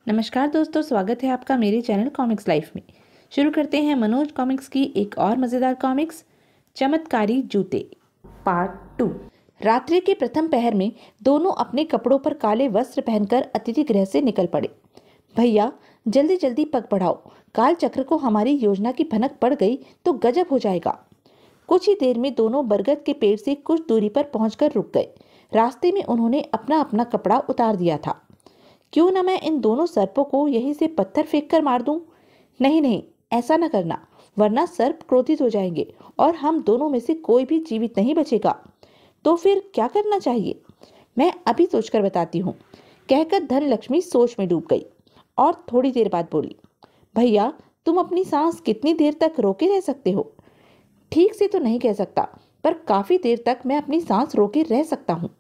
नमस्कार दोस्तों, स्वागत है आपका मेरे चैनल कॉमिक्स लाइफ में। शुरू करते हैं मनोज कॉमिक्स की एक और मज़ेदार कॉमिक्स, चमत्कारी जूते पार्ट 2। रात्रि के प्रथम पहर में दोनों अपने कपड़ों पर काले वस्त्र पहनकर अतिथि गृह से निकल पड़े। भैया जल्दी जल्दी पग बढ़ाओ, काल चक्र को हमारी योजना की भनक पड़ गई तो गजब हो जाएगा। कुछ ही देर में दोनों बरगद के पेड़ से कुछ दूरी पर पहुंचकर रुक गए। रास्ते में उन्होंने अपना अपना कपड़ा उतार दिया था। क्यों न मैं इन दोनों सर्पों को यहीं से पत्थर फेंक कर मार दूं? नहीं नहीं, ऐसा न करना, वरना सर्प क्रोधित हो जाएंगे और हम दोनों में से कोई भी जीवित नहीं बचेगा। तो फिर क्या करना चाहिए? मैं अभी सोचकर बताती हूँ, कहकर धनलक्ष्मी सोच में डूब गई और थोड़ी देर बाद बोली, भैया तुम अपनी सांस कितनी देर तक रोके रह सकते हो? ठीक से तो नहीं कह सकता, पर काफी देर तक मैं अपनी सांस रोके रह सकता हूँ।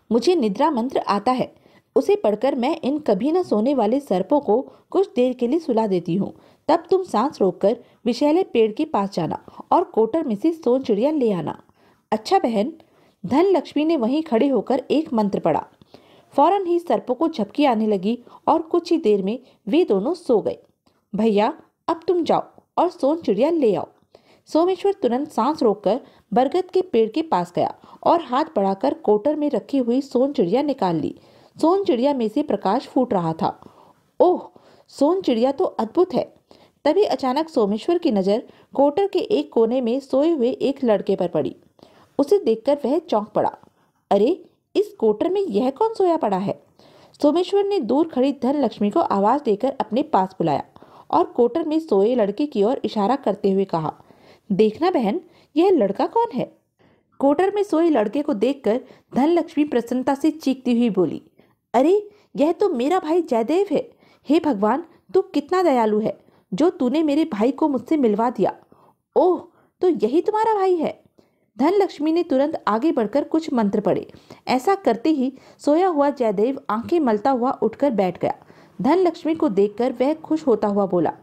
मुझे निद्रा मंत्र आता है, उसे पढ़कर मैं इन कभी न सोने वाले सर्पों को कुछ देर के लिए सुला देती हूँ। तब तुम सांस रोककर विषैले पेड़ के पास जाना और कोटर में से सोन चिड़िया ले आना। अच्छा बहन। धनलक्ष्मी ने वहीं खड़े होकर एक मंत्र पढ़ा। फौरन ही सर्पों को झपकी आने लगी और कुछ ही देर में वे दोनों सो गए। भैया अब तुम जाओ और सोन चिड़िया ले आओ। सोमेश्वर तुरंत सांस रोककर बरगद के पेड़ के पास गया और हाथ बढ़ाकर कोटर में रखी हुई सोन चिड़िया निकाल ली। सोन चिड़िया में से प्रकाश फूट रहा था। ओह, सोन चिड़िया तो अद्भुत है। तभी अचानक सोमेश्वर की नजर कोटर के एक कोने में सोए हुए एक लड़के पर पड़ी। उसे देखकर वह चौंक पड़ा। अरे, इस कोटर में यह कौन सोया पड़ा है? सोमेश्वर ने दूर खड़ी धनलक्ष्मी को आवाज देकर अपने पास बुलाया और कोटर में सोए लड़के की ओर इशारा करते हुए कहा, देखना बहन, यह लड़का कौन है? कोटर में सोए लड़के को देखकर धनलक्ष्मी प्रसन्नता से चीखती हुई बोली, अरे, यह तो मेरा भाई जयदेव है। हे भगवान, तू कितना दयालु है जो तूने मेरे भाई को मुझसे मिलवा दिया। ओह, तो यही तुम्हारा भाई है? धनलक्ष्मी ने तुरंत आगे बढ़कर कुछ मंत्र पढ़े। ऐसा करते ही सोया हुआ जयदेव आंखें मलता हुआ उठकर बैठ गया। धनलक्ष्मी को देखकर वह खुश होता हुआ बोला,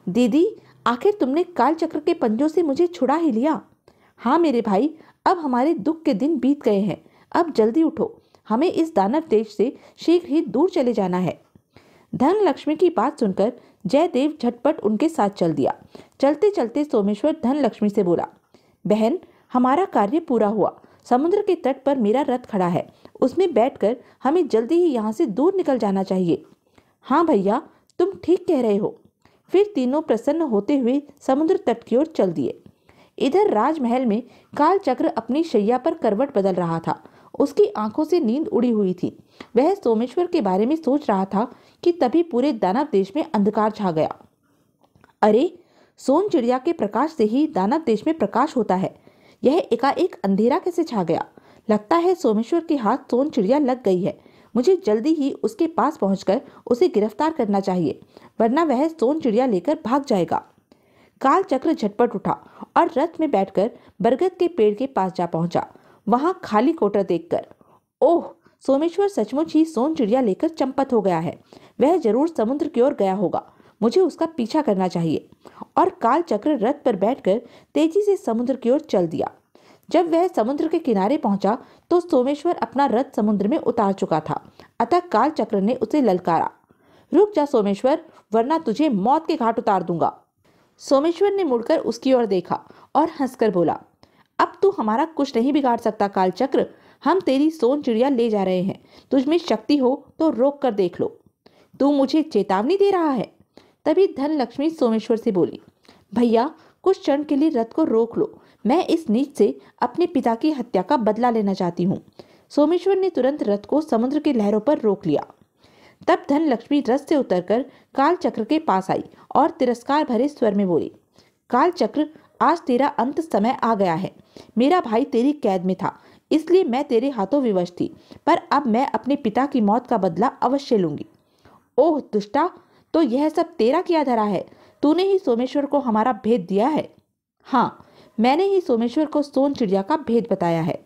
दीदी, आखिर तुमने काल चक्र के पंजों से मुझे छुड़ा ही लिया। हाँ मेरे भाई, अब हमारे दुख के दिन बीत गए हैं। अब जल्दी उठो, हमें इस दानव देश से शीघ्र ही दूर चले जाना है। धनलक्ष्मी की बात सुनकर जयदेव झटपट उनके साथ चल दिया। चलते चलते सोमेश्वर धनलक्ष्मी से बोला, बहन, हमारा कार्य पूरा हुआ। समुद्र के तट पर मेरा रथ खड़ा है, उसमें बैठकर हमें जल्दी ही यहाँ से दूर निकल जाना चाहिए। हाँ भैया, तुम ठीक कह रहे हो। फिर तीनों प्रसन्न होते हुए समुद्र तट की ओर चल दिए। इधर राजमहल में काल चक्र अपनी शैया पर करवट बदल रहा था। उसकी आंखों से नींद उड़ी हुई थी। वह सोमेश्वर के बारे में सोच रहा था कि तभी पूरे दानव देश में अंधकार छा गया। अरे, सोन चिड़िया के प्रकाश से ही दानव देश में प्रकाश होता है। यह एकाएक अंधेरा कैसे छा गया? लगता है सोमेश्वर के हाथ सोन चिड़िया लग गई है। मुझे जल्दी ही उसके पास पहुंचकर उसे गिरफ्तार करना चाहिए, वरना वह सोन चिड़िया लेकर भाग जाएगा। काल चक्र झटपट उठा और रथ में बैठकर बरगद के पेड़ के पास जा पहुंचा। वहां खाली कोटर देखकर, ओह, सोमेश्वर सचमुच ही सोन चिड़िया लेकर चंपत हो गया है। वह जरूर समुद्र की ओर गया होगा। मुझे उसका पीछा करना चाहिए। और काल चक्र रथ पर बैठकर तेजी से समुद्र की ओर चल दिया। जब वह समुद्र के किनारे पहुंचा तो सोमेश्वर अपना रथ समुद्र में उतार चुका था। अतः काल चक्र ने उसे ललकारा, रुक जा सोमेश्वर, वरना तुझे मौत के घाट उतार दूंगा। सोमेश्वर ने मुड़कर उसकी ओर देखा और हंसकर बोला, अब तू हमारा कुछ नहीं बिगाड़ सकता काल चक्र। हम तेरी सोन चिड़िया ले जा रहे हैं। तुझमें शक्ति हो तो रोक कर देख लो। तू मुझे चेतावनी दे रहा है? तभी धनलक्ष्मी सोमेश्वर से बोली, भैया, कुछ क्षण के लिए रथ को रोक लो। मैं इस नीच से अपने पिता की हत्या का बदला लेना चाहती हूँ। सोमेश्वर ने तुरंत रथ को समुद्र की लहरों पर रोक लिया। तब धनलक्ष्मी रथ से उतरकर काल चक्र के पास आई और तिरस्कार भरे स्वर में बोली, काल चक्र, आज तेरा अंत समय आ गया है। मेरा भाई तेरी कैद में था, इसलिए मैं तेरे हाथों विवश थी, पर अब मैं अपने पिता की मौत का बदला अवश्य लूंगी। ओह दुष्टा, तो यह सब तेरा किया धरा है। तूने ही सोमेश्वर को हमारा भेद दिया है। हाँ, मैंने ही सोमेश्वर को सोन चिड़िया का भेद बताया है।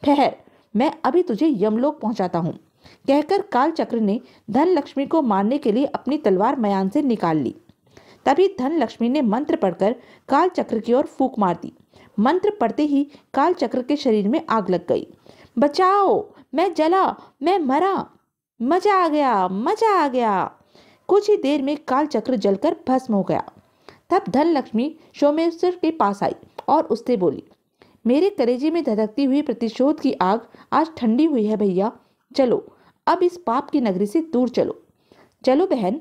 ठहर, मैं अभी तुझे यमलोक पहुंचाता हूँ। कहकर काल चक्र ने धनलक्ष्मी को मारने के लिए अपनी तलवार मयान से निकाल ली। तभी धनलक्ष्मी ने मंत्र पढ़कर काल चक्र की ओर फूंक मार दी। मंत्र पढ़ते ही काल चक्र के शरीर में आग लग गई। बचाओ, मैं जला, मैं मरा। मजा आ गया, मजा आ गया। कुछ ही देर में काल चक्र जलकर भस्म हो गया। तब धनलक्ष्मी सोमेश्वर के पास आई और उससे बोली, मेरे कलेजे में धधकती हुई प्रतिशोध की आग आज ठंडी हुई है भैया। चलो अब इस पाप की नगरी से दूर चलो। चलो बहन।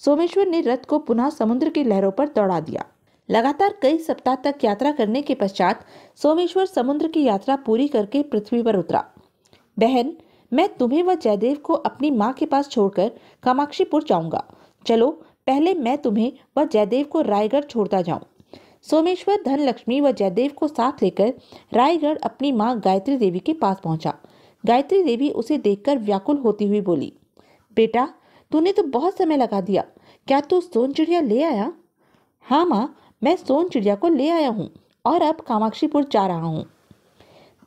सोमेश्वर ने रथ को पुनः समुद्र की लहरों पर दौड़ा दिया। लगातार कई सप्ताह तक यात्रा करने के पश्चात सोमेश्वर समुद्र की यात्रा पूरी करके पृथ्वी पर उतरा। बहन, मैं तुम्हें व जयदेव को अपनी माँ के पास छोड़कर कामाक्षीपुर जाऊंगा। चलो पहले मैं तुम्हें व जयदेव को रायगढ़ छोड़ता जाऊं। सोमेश्वर धनलक्ष्मी व जयदेव को साथ लेकर रायगढ़ अपनी माँ गायत्री देवी के पास पहुंचा। गायत्री देवी उसे देखकर व्याकुल होती हुई बोली, बेटा तूने तो बहुत समय लगा दिया, क्या तू सोन चिड़िया ले आया? हाँ माँ, मैं सोन चिड़िया को ले आया हूँ और अब कामाक्षीपुर जा रहा हूँ।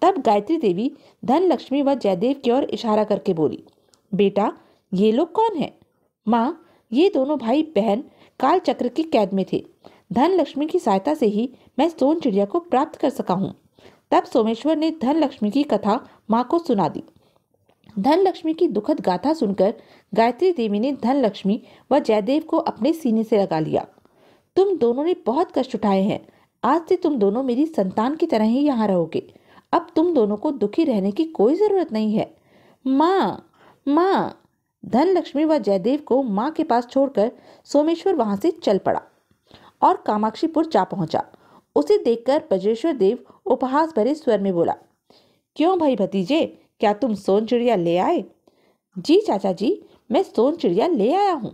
तब गायत्री देवी धनलक्ष्मी व जयदेव की ओर इशारा करके बोली, बेटा ये लोग कौन है? माँ, ये दोनों भाई बहन काल चक्र की कैद में थे। धनलक्ष्मी की सहायता से ही मैं सोन चिड़िया को प्राप्त कर सका हूँ। तब सोमेश्वर ने धनलक्ष्मी की कथा माँ को सुना दी। धनलक्ष्मी की दुखद गाथा सुनकर गायत्री देवी ने धनलक्ष्मी व जयदेव को अपने सीने से लगा लिया। तुम दोनों ने बहुत कष्ट उठाए हैं। आज से तुम दोनों मेरी संतान की तरह ही यहाँ रहोगे। अब तुम दोनों को दुखी रहने की कोई जरूरत नहीं है। माँ, माँ। धनलक्ष्मी व जयदेव को माँ के पास छोड़कर सोमेश्वर वहां से चल पड़ा और कामाक्षीपुर जा पहुंचा। उसे देखकर ब्रजेश्वर देव उपहास भरे स्वर में बोला, क्यों भाई भतीजे, क्या तुम सोन चिड़िया ले आए? जी चाचा जी, मैं सोन चिड़िया ले आया हूँ।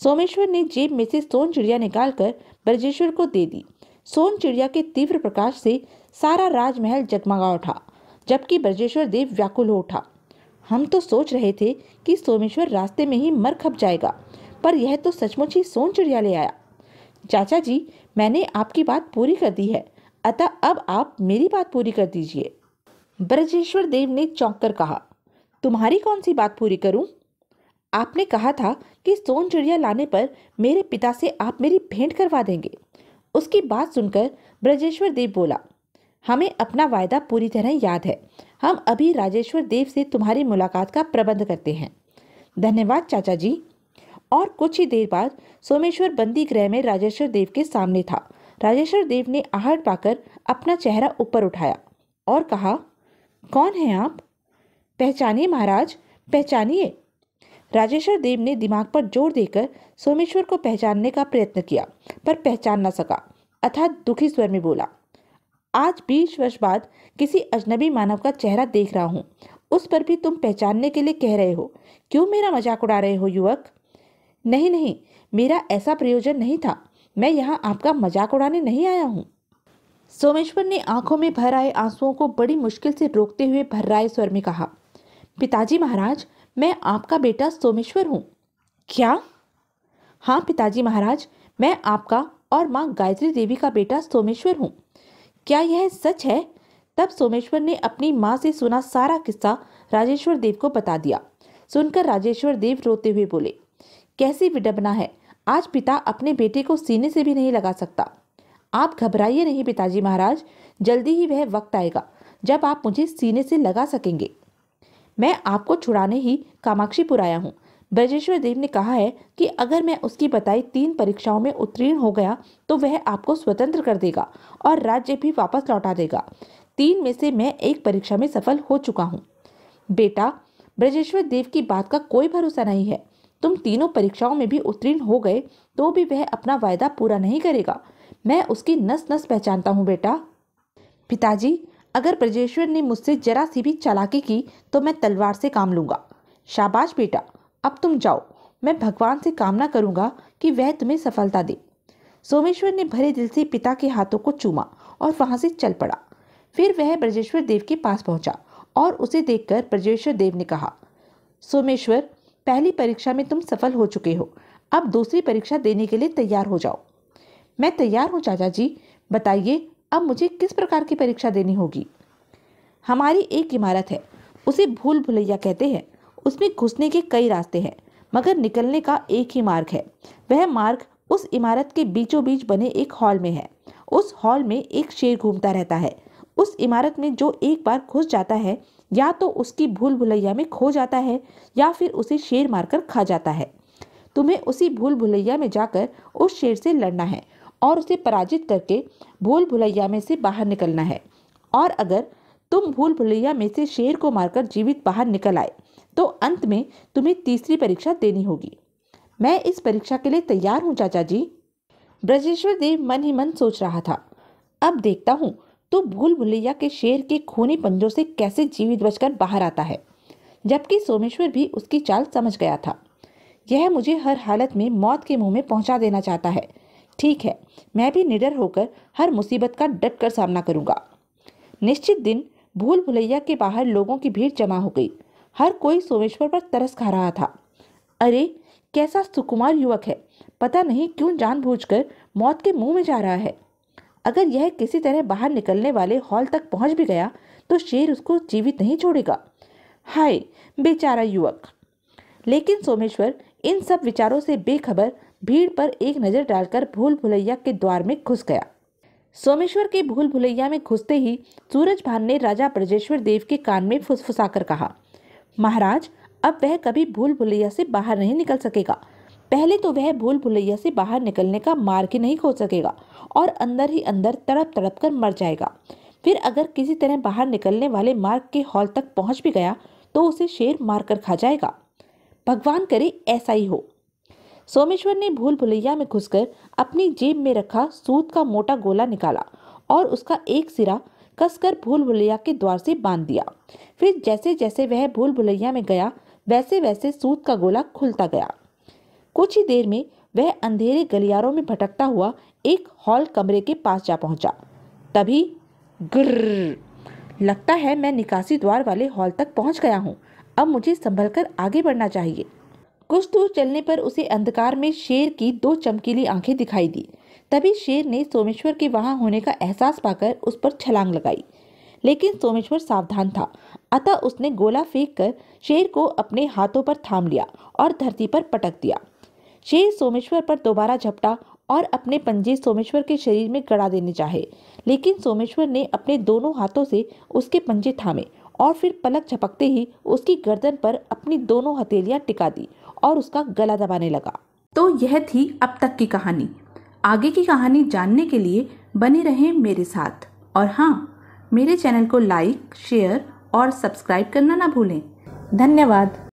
सोमेश्वर ने जेब में से सोन चिड़िया निकालकर ब्रजेश्वर को दे दी। सोन चिड़िया के तीव्र प्रकाश से सारा राजमहल जगमगा उठा, जबकि ब्रजेश्वर देव व्याकुल हो उठा। हम तो सोच रहे थे कि सोमेश्वर रास्ते में ही मर खप जाएगा, पर यह तो सचमुच ही सोन चिड़िया ले आया। चाचा जी, मैंने आपकी बात पूरी कर दी है, अतः अब आप मेरी बात पूरी कर दीजिए। ब्रजेश्वर देव ने चौंक कर कहा, तुम्हारी कौन सी बात पूरी करूं? आपने कहा था कि सोन चिड़िया लाने पर मेरे पिता से आप मेरी भेंट करवा देंगे। उसकी बात सुनकर ब्रजेश्वर देव बोला, हमें अपना वायदा पूरी तरह याद है। हम अभी राजेश्वर देव से तुम्हारी मुलाकात का प्रबंध करते हैं। धन्यवाद चाचा जी। और कुछ ही देर बाद सोमेश्वर बंदी गृह में राजेश्वर देव के सामने था। राजेश्वर देव ने आहट पाकर अपना चेहरा ऊपर उठाया और कहा, कौन हैं आप? पहचानिए महाराज, पहचानिए। राजेश्वर देव ने दिमाग पर जोर देकर सोमेश्वर को पहचानने का प्रयत्न किया, पर पहचान न सका। अतः दुखी स्वर में बोला, आज 20 वर्ष बाद किसी अजनबी मानव का चेहरा देख रहा हूँ, उस पर भी तुम पहचानने के लिए कह रहे हो। क्यों मेरा मजाक उड़ा रहे हो युवक? नहीं नहीं, मेरा ऐसा प्रयोजन नहीं था। मैं यहाँ आपका मजाक उड़ाने नहीं आया हूँ। सोमेश्वर ने आंखों में भर आए आंसुओं को बड़ी मुश्किल से रोकते हुए भर्राए स्वर में कहा, पिताजी महाराज, मैं आपका बेटा सोमेश्वर हूँ। क्या? हाँ पिताजी महाराज, मैं आपका और माँ गायत्री देवी का बेटा सोमेश्वर हूँ। क्या यह सच है? तब सोमेश्वर ने अपनी माँ से सुना सारा किस्सा राजेश्वर देव को बता दिया। सुनकर राजेश्वर देव रोते हुए बोले, कैसी विडंबना है, आज पिता अपने बेटे को सीने से भी नहीं लगा सकता। आप घबराइए नहीं पिताजी महाराज, जल्दी ही वह वक्त आएगा जब आप मुझे सीने से लगा सकेंगे। मैं आपको छुड़ाने ही कामाक्षीपुर आया हूँ। ब्रजेश्वर देव ने कहा है कि अगर मैं उसकी बताई 3 परीक्षाओं में उत्तीर्ण हो गया तो वह आपको स्वतंत्र कर देगा और राज्य भी वापस लौटा देगा। 3 में से मैं 1 परीक्षा में सफल हो चुका हूँ। बेटा, ब्रजेश्वर देव की बात का कोई भरोसा नहीं है। तुम तीनों परीक्षाओं में भी उत्तीर्ण हो गए तो भी वह अपना वायदा पूरा नहीं करेगा। मैं उसकी नस नस पहचानता हूँ बेटा। पिताजी, अगर ब्रजेश्वर ने मुझसे जरा सी भी चालाकी की तो मैं तलवार से काम लूंगा। शाबाश बेटा, अब तुम जाओ। मैं भगवान से कामना करूंगा कि वह तुम्हें सफलता दे। सोमेश्वर ने भरे दिल से पिता के हाथों को चूमा और वहां से चल पड़ा। फिर वह ब्रजेश्वर देव के पास पहुंचा और उसे देखकर ब्रजेश्वर देव ने कहा, सोमेश्वर, पहली परीक्षा में तुम सफल हो चुके हो। अब दूसरी परीक्षा देने के लिए तैयार हो जाओ। मैं तैयार हूँ चाचा जी। बताइए, अब मुझे किस प्रकार की परीक्षा देनी होगी? हमारी एक इमारत है, उसे भूल भुलैया कहते हैं। उसमें घुसने के कई रास्ते हैं, मगर निकलने का एक ही मार्ग है। वह मार्ग उस इमारत के बीचों बीच बने एक हॉल में है। उस हॉल में एक शेर घूमता रहता है। उस इमारत में जो एक बार घुस जाता है, या तो उसकी भूल भुलैया में खो जाता है या फिर उसे शेर मारकर खा जाता है। तुम्हें उसी भूल भुलैया में जाकर उस शेर से लड़ना है और उसे पराजित करके भूल भुलैया में से बाहर निकलना है। और अगर तुम भूल भुलैया में से शेर को मारकर जीवित बाहर निकल आए तो अंत में तुम्हें तीसरी परीक्षा देनी होगी। मैं इस परीक्षा के लिए तैयार हूँ चाचा जी। ब्रजेश्वर देव मन ही मन सोच रहा था, अब देखता हूँ तो भूल भुलैया के शेर के खूनी पंजों से कैसे जीवित बचकर बाहर आता है। जबकि सोमेश्वर भी उसकी चाल समझ गया था। यह मुझे हर हालत में मौत के मुंह में पहुंचा देना चाहता है। ठीक है, मैं भी निडर होकर हर मुसीबत का डट कर सामना करूंगा। निश्चित दिन भूल भुलैया के बाहर लोगों की भीड़ जमा हो गई। हर कोई सोमेश्वर पर तरस खा रहा था। अरे कैसा सुकुमार युवक है, पता नहीं क्यों जानबूझकर मौत के मुंह में जा रहा है। अगर यह किसी तरह बाहर निकलने वाले हॉल तक पहुंच भी गया तो शेर उसको जीवित नहीं छोड़ेगा। हाय बेचारा युवक। लेकिन सोमेश्वर इन सब विचारों से बेखबर भीड़ पर एक नजर डालकर भूल भुलैया के द्वार में घुस गया। सोमेश्वर के भूल भुलैया में घुसते ही सूरजभान ने राजा ब्रजेश्वर देव के कान में फुसफुसाकर कहा, महाराज अब वह कभी भूल भुलैया से बाहर नहीं निकल सकेगा। पहले तो वह भूल भुलैया से बाहर निकलने का मार्ग ही नहीं खोज सकेगा और अंदर ही अंदर तड़प तड़प कर मर जाएगा। फिर अगर किसी तरह बाहर निकलने वाले मार्ग के हॉल तक पहुंच भी गया तो उसे शेर मारकर खा जाएगा। भगवान करे ऐसा ही हो। सोमेश्वर ने भूल भुलैया में घुसकर अपनी जेब में रखा सूत का मोटा गोला निकाला और उसका एक सिरा कसकर भूल भुलैया के द्वार से बांध दिया। फिर जैसे जैसे वह भूल भुलैया में गया वैसे वैसे सूत का गोला खुलता गया। कुछ ही देर में वह अंधेरे गलियारों में भटकता हुआ एक हॉल कमरे के पास जा पहुंचा। तभी गुर्र, लगता है मैं निकासी द्वार वाले हॉल तक पहुंच गया हूं। अब मुझे संभलकर आगे बढ़ना चाहिए। कुछ दूर चलने पर उसे अंधकार में शेर की दो चमकीली आंखें दिखाई दी। तभी शेर ने सोमेश्वर के वहां होने का एहसास पाकर उस पर छलांग लगाई। लेकिन सोमेश्वर सावधान था, अतः उसने गोला फेंककर शेर को अपने हाथों पर थाम लिया और धरती पर पटक दिया। शेर सोमेश्वर पर दोबारा झपटा और अपने पंजे सोमेश्वर के शरीर में गड़ा देने चाहे, लेकिन सोमेश्वर ने अपने दोनों हाथों से उसके पंजे थामे और फिर पलक झपकते ही उसकी गर्दन पर अपनी दोनों हथेलियां टिका दी और उसका गला दबाने लगा। तो यह थी अब तक की कहानी। आगे की कहानी जानने के लिए बने रहें मेरे साथ। और हाँ, मेरे चैनल को लाइक, शेयर और सब्सक्राइब करना ना भूलें। धन्यवाद।